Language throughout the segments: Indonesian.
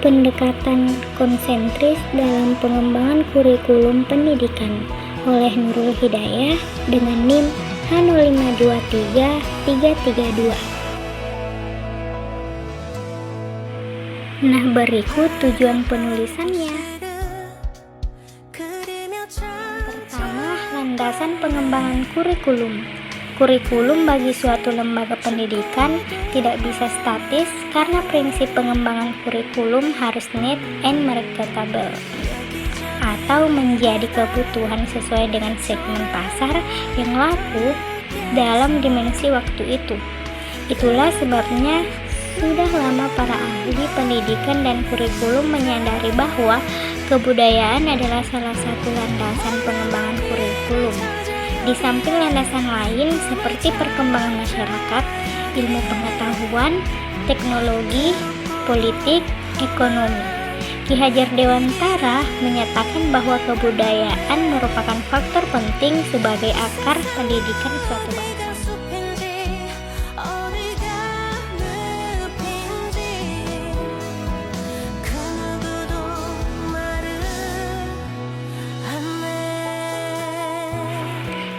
Pendekatan konsentris dalam pengembangan kurikulum pendidikan oleh Nurul Hidayah dengan NIM H0523332. Nah, berikut tujuan penulisannya. Pertama, landasan pengembangan kurikulum. Kurikulum bagi suatu lembaga pendidikan tidak bisa statis karena prinsip pengembangan kurikulum harus neat and marketable atau menjadi kebutuhan sesuai dengan segmen pasar yang laku dalam dimensi waktu itu. Itulah sebabnya sudah lama para ahli pendidikan dan kurikulum menyadari bahwa kebudayaan adalah salah satu landasan pengembangan kurikulum. Di samping landasan lain seperti perkembangan masyarakat, ilmu pengetahuan, teknologi, politik, ekonomi. Ki Hajar Dewantara menyatakan bahwa kebudayaan merupakan faktor penting sebagai akar pendidikan suatu bangsa.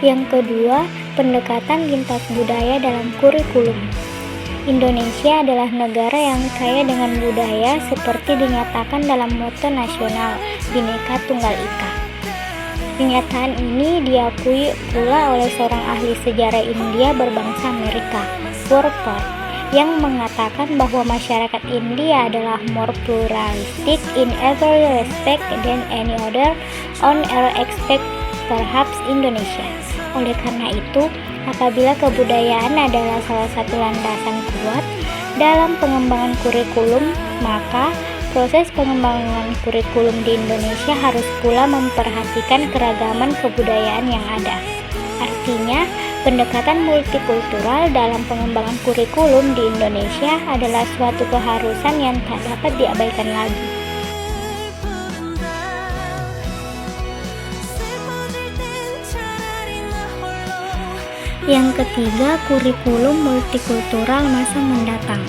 Yang kedua, pendekatan lintas budaya dalam kurikulum. Indonesia adalah negara yang kaya dengan budaya seperti dinyatakan dalam moto nasional Bhinneka Tunggal Ika. Kenyataan ini diakui pula oleh seorang ahli sejarah India berbangsa Amerika, Warburton, yang mengatakan bahwa masyarakat India adalah more pluralistic in every respect than any other on earth except perhaps Indonesia. Oleh karena itu, apabila kebudayaan adalah salah satu landasan kuat dalam pengembangan kurikulum, maka proses pengembangan kurikulum di Indonesia harus pula memperhatikan keragaman kebudayaan yang ada. Artinya, pendekatan multikultural dalam pengembangan kurikulum di Indonesia adalah suatu keharusan yang tak dapat diabaikan lagi. Yang ketiga, kurikulum multikultural masa mendatang.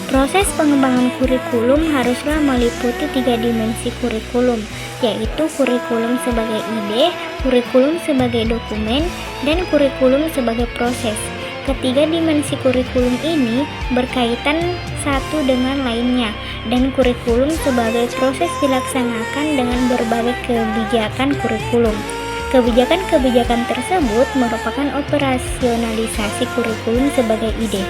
Proses pengembangan kurikulum haruslah meliputi 3 dimensi kurikulum, yaitu kurikulum sebagai ide, kurikulum sebagai dokumen, dan kurikulum sebagai proses. Ketiga dimensi kurikulum ini berkaitan satu dengan lainnya, dan kurikulum sebagai proses dilaksanakan dengan berbagai kebijakan kurikulum. Kebijakan-kebijakan tersebut merupakan operasionalisasi kurikulum sebagai ide.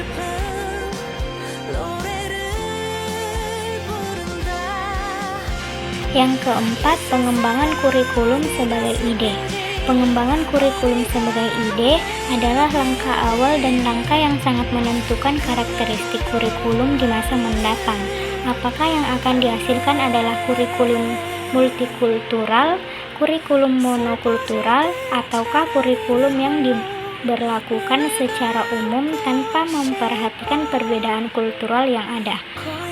Yang keempat, pengembangan kurikulum sebagai ide. Pengembangan kurikulum sebagai ide adalah langkah awal dan langkah yang sangat menentukan karakteristik kurikulum di masa mendatang. Apakah yang akan dihasilkan adalah kurikulum multikultural, kurikulum monokultural, ataukah kurikulum yang diberlakukan secara umum tanpa memperhatikan perbedaan kultural yang ada.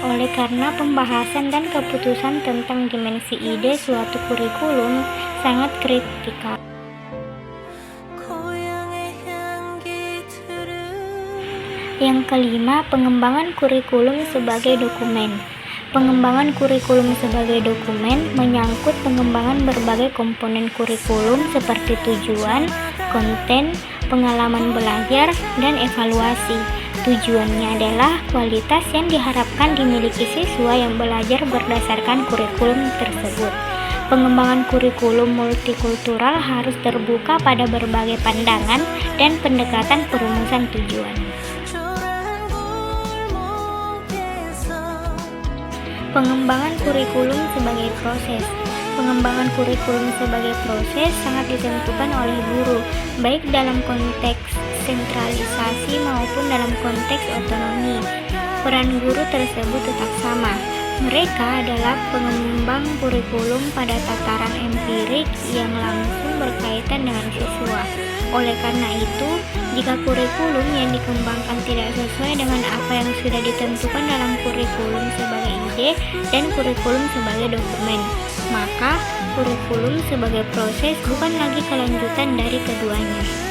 Oleh karena pembahasan dan keputusan tentang dimensi ide suatu kurikulum sangat kritikal. Yang kelima, pengembangan kurikulum sebagai dokumen. Pengembangan kurikulum sebagai dokumen menyangkut pengembangan berbagai komponen kurikulum seperti tujuan, konten, pengalaman belajar, dan evaluasi. Tujuannya adalah kualitas yang diharapkan dimiliki siswa yang belajar berdasarkan kurikulum tersebut. Pengembangan kurikulum multikultural harus terbuka pada berbagai pandangan dan pendekatan perumusan tujuan. Pengembangan kurikulum sebagai proses. Pengembangan kurikulum sebagai proses sangat ditentukan oleh guru, baik dalam konteks sentralisasi maupun dalam konteks otonomi. Peran guru tersebut tetap sama. Mereka adalah pengembang kurikulum pada tataran empirik yang langsung berkaitan dengan siswa. Oleh karena itu, jika kurikulum yang dikembangkan tidak sesuai dengan apa yang sudah ditentukan dalam kurikulum sebagai ide dan kurikulum sebagai dokumen, maka kurikulum sebagai proses bukan lagi kelanjutan dari keduanya.